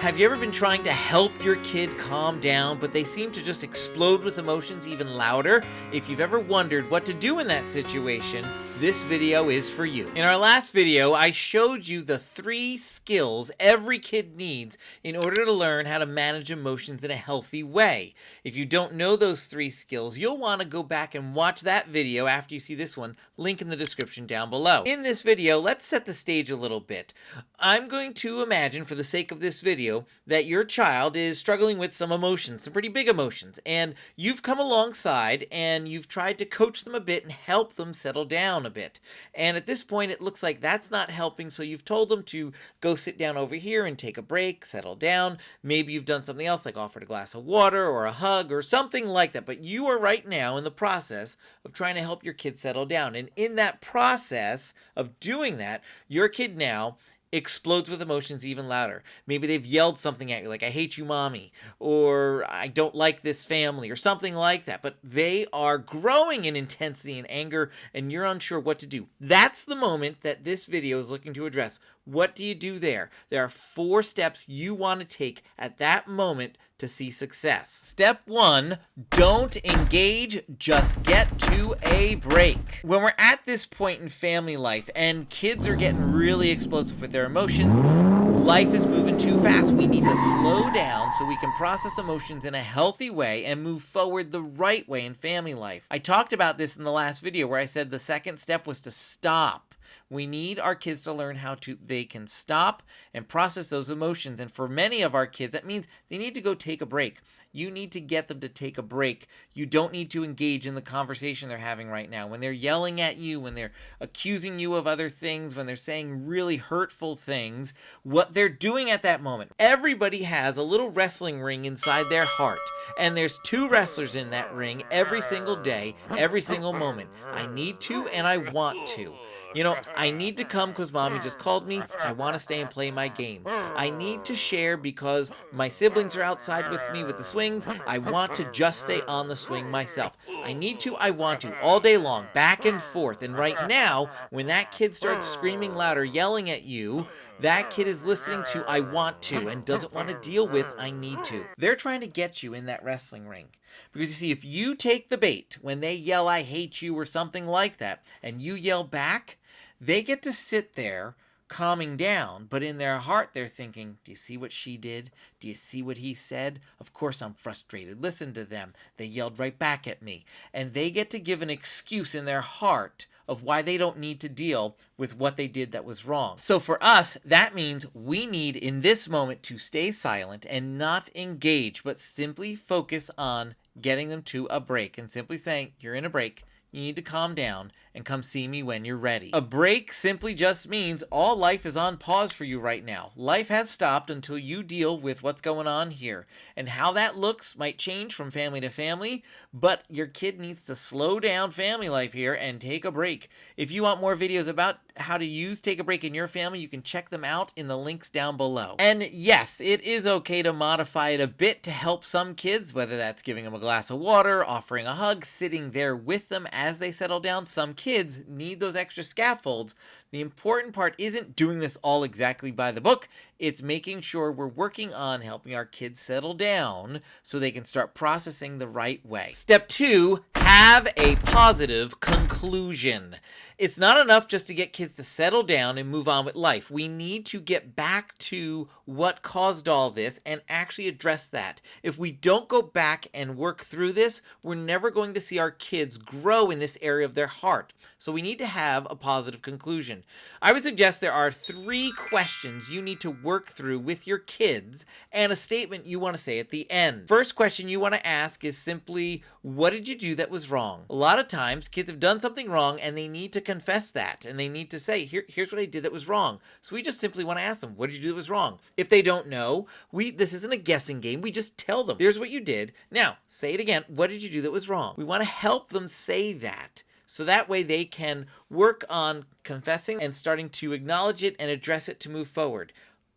Have you ever been trying to help your kid calm down, but they seem to just explode with emotions even louder? If you've ever wondered what to do in that situation, this video is for you. In our last video, I showed you the 3 skills every kid needs in order to learn how to manage emotions in a healthy way. If you don't know those 3 skills, you'll want to go back and watch that video after you see this one, link in the description down below. In this video, let's set the stage a little bit. I'm going to imagine, for the sake of this video, that your child is struggling with some emotions, some pretty big emotions, and you've come alongside and you've tried to coach them a bit and help them settle down a bit. And at this point, it looks like that's not helping, so you've told them to go sit down over here and take a break, settle down. Maybe you've done something else, like offered a glass of water or a hug or something like that, but you are right now in the process of trying to help your kid settle down. And in that process of doing that, your kid now explodes with emotions even louder. Maybe they've yelled something at you like, "I hate you, mommy," or "I don't like this family," or something like that. But they are growing in intensity and anger, and you're unsure what to do. That's the moment that this video is looking to address. What do you do there? There are 4 steps you want to take at that moment to see success. Step 1, don't engage, just get to a break. When we're at this point in family life and kids are getting really explosive with their emotions, life is moving too fast. We need to slow down so we can process emotions in a healthy way and move forward the right way in family life. I talked about this in the last video where I said the second step was to stop. We need our kids to learn how they can stop and process those emotions. And for many of our kids, that means they need to go take a break. You need to get them to take a break. You don't need to engage in the conversation they're having right now. When they're yelling at you, when they're accusing you of other things, when they're saying really hurtful things, what they're doing at that moment. Everybody has a little wrestling ring inside their heart. And there's 2 wrestlers in that ring every single day, every single moment. I need to and I want to. You know, I need to come because mommy just called me. I want to stay and play my game. I need to share because my siblings are outside with me with the swings. I want to just stay on the swing myself. I need to, I want to, all day long, back and forth. And right now, when that kid starts screaming louder, yelling at you, that kid is listening to "I want to" and doesn't want to deal with "I need to." They're trying to get you in that wrestling ring. Because you see, if you take the bait when they yell "I hate you" or something like that, and you yell back, they get to sit there calming down, but in their heart they're thinking, "Do you see what she did? Do you see what he said? Of course I'm frustrated. Listen to them. They yelled right back at me." And they get to give an excuse in their heart of why they don't need to deal with what they did that was wrong. So for us, that means we need in this moment to stay silent and not engage, but simply focus on getting them to a break and simply saying, "You're in a break. You need to calm down and come see me when you're ready." A break simply just means all life is on pause for you right now. Life has stopped until you deal with what's going on here. And how that looks might change from family to family, but your kid needs to slow down family life here and take a break. If you want more videos about how to use Take a Break in your family, you can check them out in the links down below. And yes, it is okay to modify it a bit to help some kids, whether that's giving them a glass of water, offering a hug, sitting there with them as they settle down. Some kids need those extra scaffolds. The important part isn't doing this all exactly by the book. It's making sure we're working on helping our kids settle down so they can start processing the right way. Step 2, have a positive conclusion. It's not enough just to get kids to settle down and move on with life. We need to get back to what caused all this and actually address that. If we don't go back and work through this, we're never going to see our kids grow in this area of their heart. So we need to have a positive conclusion. I would suggest there are 3 questions you need to work through with your kids and a statement you want to say at the end. First question you want to ask is simply, what did you do that was wrong? A lot of times kids have done something wrong and they need to confess that, and they need to say, here's what I did that was wrong. So we just simply want to ask them, what did you do that was wrong? If they don't know, this isn't a guessing game. We just tell them, here's what you did. Now, say it again. What did you do that was wrong? We want to help them say that. So that way they can work on confessing and starting to acknowledge it and address it to move forward.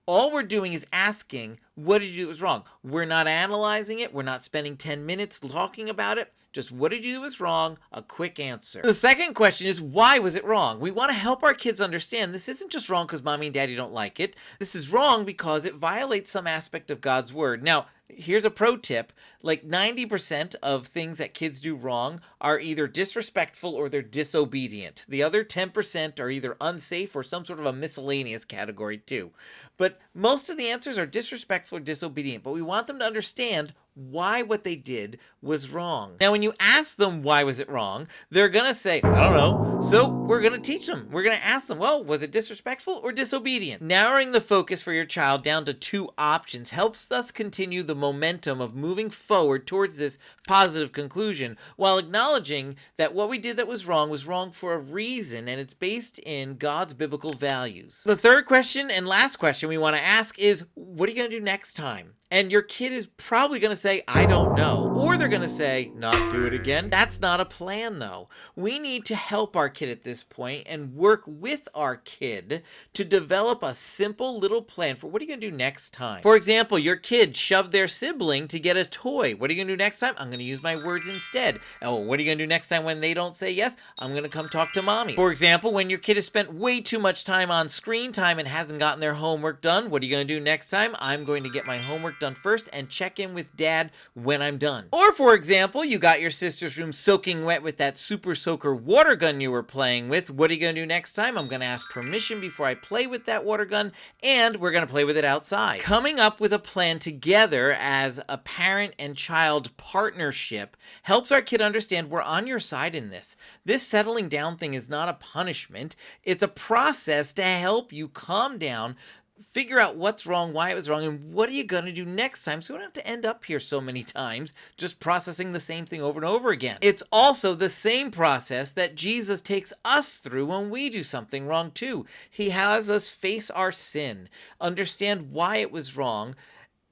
All we're doing is asking, What did you do that was wrong? We're not analyzing it. We're not spending 10 minutes talking about it. Just what did you do that was wrong? A quick answer. The second question is, why was it wrong? We want to help our kids understand this isn't just wrong because mommy and daddy don't like it. This is wrong because it violates some aspect of God's word. Now, here's a pro tip. Like 90% of things that kids do wrong are either disrespectful or they're disobedient. The other 10% are either unsafe or some sort of a miscellaneous category too. But most of the answers are disrespectful or disobedient, but we want them to understand why what they did was wrong. Now, when you ask them why was it wrong, they're going to say, I don't know. So we're going to teach them. We're going to ask them, well, was it disrespectful or disobedient? Narrowing the focus for your child down to two options helps us continue the momentum of moving forward towards this positive conclusion while acknowledging that what we did that was wrong for a reason, and it's based in God's biblical values. The third question and last question we want to ask is, what are you going to do next time? And your kid is probably going to say, I don't know. Or they're going to say, not do it again. That's not a plan, though. We need to help our kid at this point and work with our kid to develop a simple little plan for what are you going to do next time. For example, your kid shoved their sibling to get a toy. What are you going to do next time? I'm going to use my words instead. Oh, what are you going to do next time when they don't say yes? I'm going to come talk to mommy. For example, when your kid has spent way too much time on screen time and hasn't gotten their homework done, what are you going to do next time? I'm going to get my homework done first and check in with dad when I'm done. Or for example, you got your sister's room soaking wet with that super soaker water gun you were playing with. What are you going to do next time? I'm going to ask permission before I play with that water gun, and we're going to play with it outside. Coming up with a plan together as a parent and child partnership helps our kid understand we're on your side in this. This settling down thing is not a punishment. It's a process to help you calm down, figure out what's wrong, why it was wrong, and what are you going to do next time so we don't have to end up here so many times just processing the same thing over and over again. It's also the same process that Jesus takes us through when we do something wrong too. He has us face our sin, understand why it was wrong,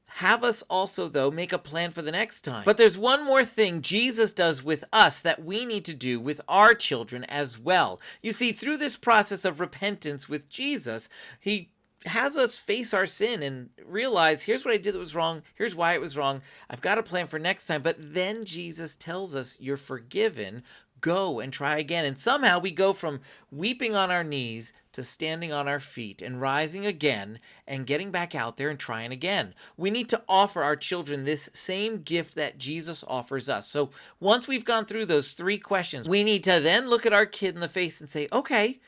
have us also, though, make a plan for the next time. But there's one more thing Jesus does with us that we need to do with our children as well. You see, through this process of repentance with Jesus, he has us face our sin and realize, here's what I did that was wrong. Here's why it was wrong. I've got a plan for next time. But then Jesus tells us, you're forgiven. Go and try again. And somehow we go from weeping on our knees to standing on our feet and rising again and getting back out there and trying again. We need to offer our children this same gift that Jesus offers us. So once we've gone through those three questions, we need to then look at our kid in the face and say, okay,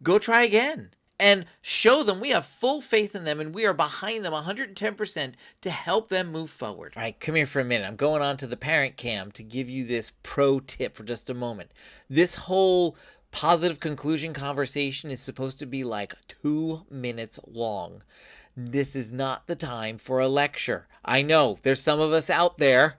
go try again. And show them we have full faith in them and we are behind them 110% to help them move forward. All right, come here for a minute. I'm going on to the parent cam to give you this pro tip for just a moment. This whole positive conclusion conversation is supposed to be like 2 minutes long. This is not the time for a lecture. I know there's some of us out there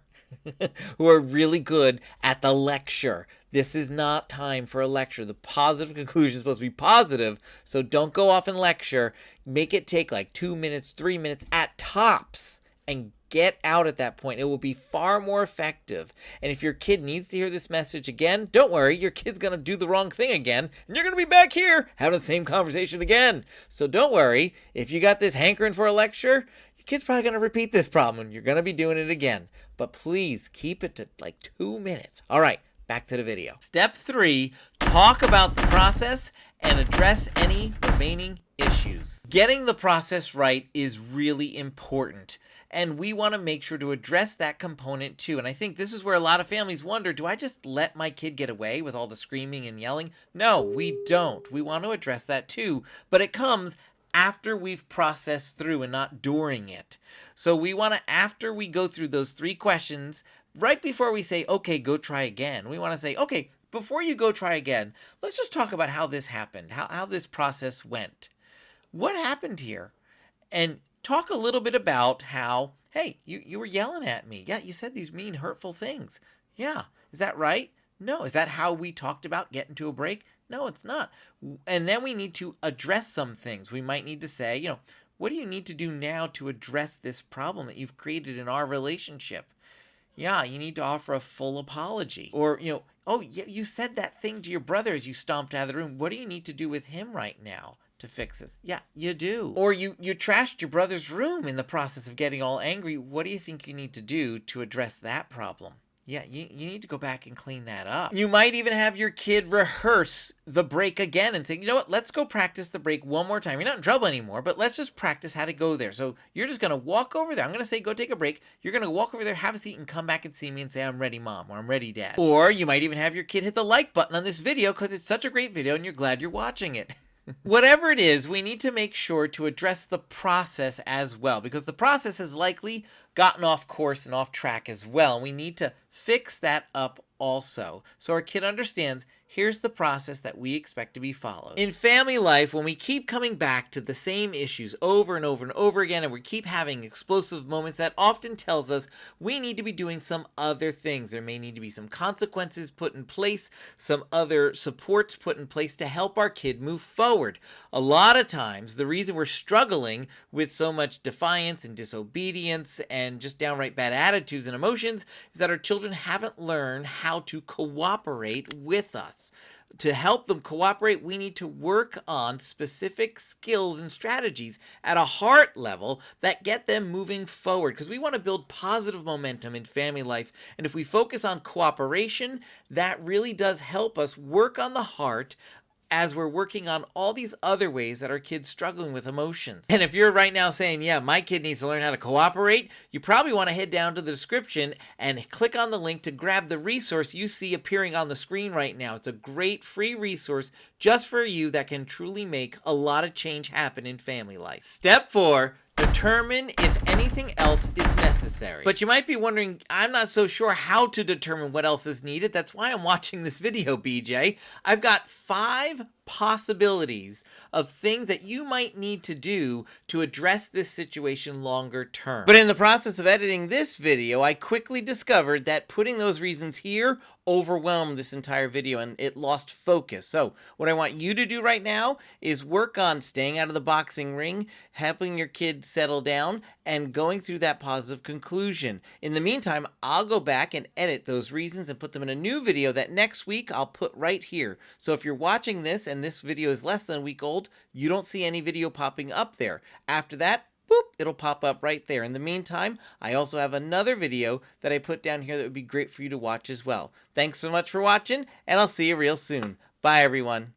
who are really good at the lecture. This is not time for a lecture. The positive conclusion is supposed to be positive, so don't go off and lecture. Make it take like 2 minutes, 3 minutes at tops, and get out at that point. It will be far more effective. And if your kid needs to hear this message again, don't worry, your kid's going to do the wrong thing again, and you're going to be back here having the same conversation again. So don't worry, if you got this hankering for a lecture, your kid's probably going to repeat this problem, and you're going to be doing it again. But please keep it to like 2 minutes. All right. Back to the video. Step 3, talk about the process and address any remaining issues. Getting the process right is really important, and we want to make sure to address that component too. And I think this is where a lot of families wonder, do I just let my kid get away with all the screaming and yelling? No, we don't. We want to address that too, but it comes after we've processed through and not during it. So we want to, after we go through those 3 questions, right before we say, okay, go try again, we want to say, okay, before you go try again, let's just talk about how this happened, how this process went. What happened here? And talk a little bit about how, hey, you were yelling at me. Yeah, you said these mean, hurtful things. Yeah, is that right? No. Is that how we talked about getting to a break? No, it's not. And then we need to address some things. We might need to say, what do you need to do now to address this problem that you've created in our relationship? Yeah, you need to offer a full apology. Or, oh, yeah, you said that thing to your brother as you stomped out of the room. What do you need to do with him right now to fix this? Yeah, you do. Or you trashed your brother's room in the process of getting all angry. What do you think you need to do to address that problem? Yeah, you need to go back and clean that up. You might even have your kid rehearse the break again and say, you know what, let's go practice the break one more time. You're not in trouble anymore, but let's just practice how to go there. So you're just going to walk over there. I'm going to say, go take a break. You're going to walk over there, have a seat, and come back and see me and say, I'm ready, Mom, or I'm ready, Dad. Or you might even have your kid hit the like button on this video because it's such a great video and you're glad you're watching it. Whatever it is, we need to make sure to address the process as well, because the process has likely gotten off course and off track as well. And we need to fix that up also, so our kid understands here's the process that we expect to be followed. In family life, when we keep coming back to the same issues over and over and over again, and we keep having explosive moments, that often tells us we need to be doing some other things. There may need to be some consequences put in place, some other supports put in place to help our kid move forward. A lot of times, the reason we're struggling with so much defiance and disobedience and just downright bad attitudes and emotions is that our children haven't learned how to cooperate with us. To help them cooperate, we need to work on specific skills and strategies at a heart level that get them moving forward, because we want to build positive momentum in family life. And if we focus on cooperation, that really does help us work on the heart as we're working on all these other ways that our kid's struggling with emotions. And if you're right now saying, yeah, my kid needs to learn how to cooperate, you probably want to head down to the description and click on the link to grab the resource you see appearing on the screen right now. It's a great free resource just for you that can truly make a lot of change happen in family life. Step 4. Determine if anything else is necessary. But you might be wondering, I'm not so sure how to determine what else is needed. That's why I'm watching this video, BJ. I've got 5 possibilities of things that you might need to do to address this situation longer term. But in the process of editing this video, I quickly discovered that putting those reasons here overwhelmed this entire video and it lost focus. So what I want you to do right now is work on staying out of the boxing ring, helping your kid settle down, and going through that positive conclusion. In the meantime, I'll go back and edit those reasons and put them in a new video that next week I'll put right here. So if you're watching this and this video is less than a week old, you don't see any video popping up there. After that, boop, it'll pop up right there. In the meantime, I also have another video that I put down here that would be great for you to watch as well. Thanks so much for watching, and I'll see you real soon. Bye, everyone.